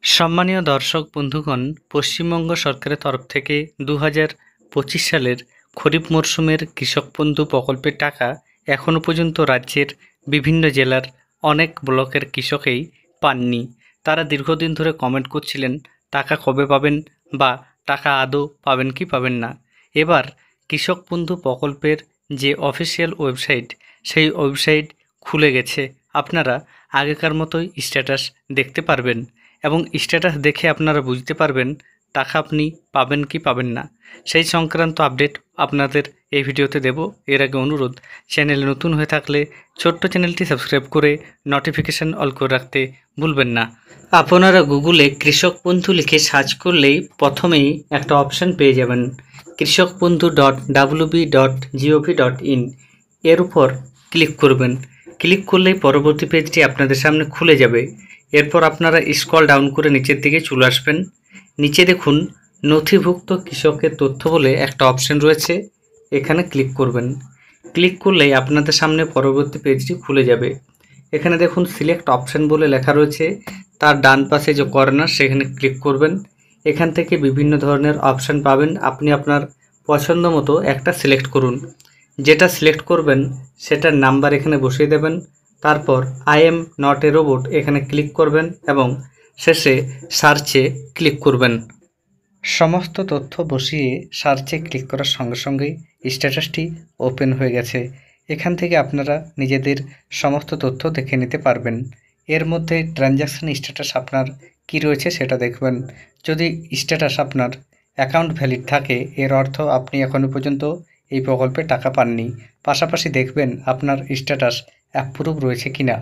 সম্মানীয় দর্শক বন্ধুগণ, পশ্চিমবঙ্গ সরকারের তরফ থেকে 2025 সালের খরিফ মরশুমের কৃষক বন্ধু প্রকল্পের টাকা এখনও পর্যন্ত রাজ্যের বিভিন্ন জেলার অনেক ব্লকের কৃষকেই পাননি। তারা দীর্ঘদিন ধরে কমেন্ট করছিলেন টাকা কবে পাবেন বা টাকা আদৌ পাবেন কি পাবেন না। এবার কৃষক বন্ধু প্রকল্পের যে অফিসিয়াল ওয়েবসাইট, সেই ওয়েবসাইট খুলে গেছে। আপনারা আগেকার মতোই স্ট্যাটাস দেখতে পারবেন এবং স্ট্যাটাস দেখে আপনারা বুঝতে পারবেন টাকা আপনি পাবেন কি পাবেন না। সেই সংক্রান্ত আপডেট আপনাদের এই ভিডিওতে দেব। এর আগে অনুরোধ, চ্যানেলে নতুন হয়ে থাকলে ছোট্ট চ্যানেলটি সাবস্ক্রাইব করে নোটিফিকেশান অল করে রাখতে ভুলবেন না। আপনারা গুগলে কৃষক বন্ধু লিখে সার্চ করলেই প্রথমেই একটা অপশান পেয়ে যাবেন, krishokkbandhu.wb.gov.in। এর উপর ক্লিক করবেন। ক্লিক করলেই পরবর্তী পেজটি আপনাদের সামনে খুলে যাবে। এরপর আপনারা স্ক্রল ডাউন করে নিচের দিকে চলে আসবেন। নিচে দেখুন নথিভুক্ত কৃষকের তথ্য বলে একটা অপশান রয়েছে, এখানে ক্লিক করবেন। ক্লিক করলেই আপনাদের সামনে পরবর্তী পেজটি খুলে যাবে। এখানে দেখুন সিলেক্ট অপশান বলে লেখা রয়েছে, তার ডান পাশে যে কর্নার সেখানে ক্লিক করবেন। এখান থেকে বিভিন্ন ধরনের অপশান পাবেন, আপনি আপনার পছন্দ মতো একটা সিলেক্ট করুন। যেটা সিলেক্ট করবেন সেটার নাম্বার এখানে বসিয়ে দেবেন। তারপর I am not a robot এখানে ক্লিক করবেন এবং শেষে সার্চে ক্লিক করবেন। সমস্ত তথ্য বসিয়ে সার্চে ক্লিক করার সঙ্গে সঙ্গেই স্ট্যাটাসটি ওপেন হয়ে গেছে। এখান থেকে আপনারা নিজেদের সমস্ত তথ্য দেখে নিতে পারবেন। এর মধ্যে ট্রানজ্যাকশান স্ট্যাটাস আপনার কি রয়েছে সেটা দেখবেন। যদি স্ট্যাটাস আপনার অ্যাকাউন্ট ভ্যালিড থাকে, এর অর্থ আপনি এখনও পর্যন্ত এই প্রকল্পে টাকা পাননি। পাশাপাশি দেখবেন আপনার স্ট্যাটাস অ্যাপ্রুভ রয়েছে কিনা।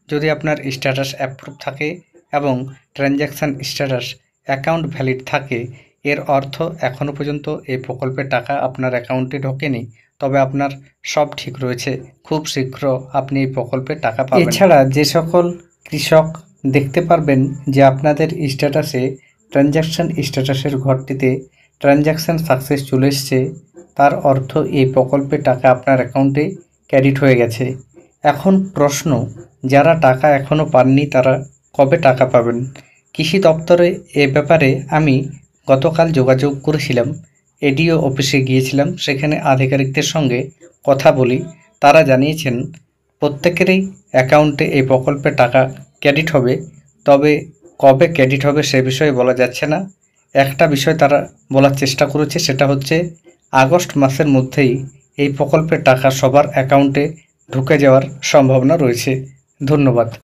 যদি আপনার স্ট্যাটাস অ্যাপ্রুভ থাকে এবং ট্রানজ্যাকশান স্ট্যাটাস অ্যাকাউন্ট ভ্যালিড থাকে, এর অর্থ এখনও পর্যন্ত এই প্রকল্পের টাকা আপনার অ্যাকাউন্টে ঢোকেনি, তবে আপনার সব ঠিক রয়েছে। খুব শীঘ্র আপনি এই প্রকল্পের টাকা পাবেন। এছাড়া যে সকল কৃষক দেখতে পারবেন যে আপনাদের স্ট্যাটাসে ট্রানজ্যাকশান স্ট্যাটাসের ঘরটিতে ট্রানজ্যাকশান সাকসেস চলে এসছে, তার অর্থ এই প্রকল্পের টাকা আপনার অ্যাকাউন্টে ক্রেডিট হয়ে গেছে। এখন প্রশ্ন, যারা টাকা এখনও পাননি তারা কবে টাকা পাবেন? কৃষি দপ্তরে এ ব্যাপারে আমি গতকাল যোগাযোগ করেছিলাম, এডিও অফিসে গিয়েছিলাম, সেখানে আধিকারিকদের সঙ্গে কথা বলি। তারা জানিয়েছেন প্রত্যেকেরই অ্যাকাউন্টে এই প্রকল্পের টাকা ক্রেডিট হবে, তবে কবে ক্রেডিট হবে সে বিষয়ে বলা যাচ্ছে না। একটা বিষয় তারা বলার চেষ্টা করেছে, সেটা হচ্ছে আগস্ট মাসের মধ্যেই এই প্রকল্পের টাকা সবার অ্যাকাউন্টে ঢুকে যাওয়ার সম্ভাবনা রয়েছে। ধন্যবাদ।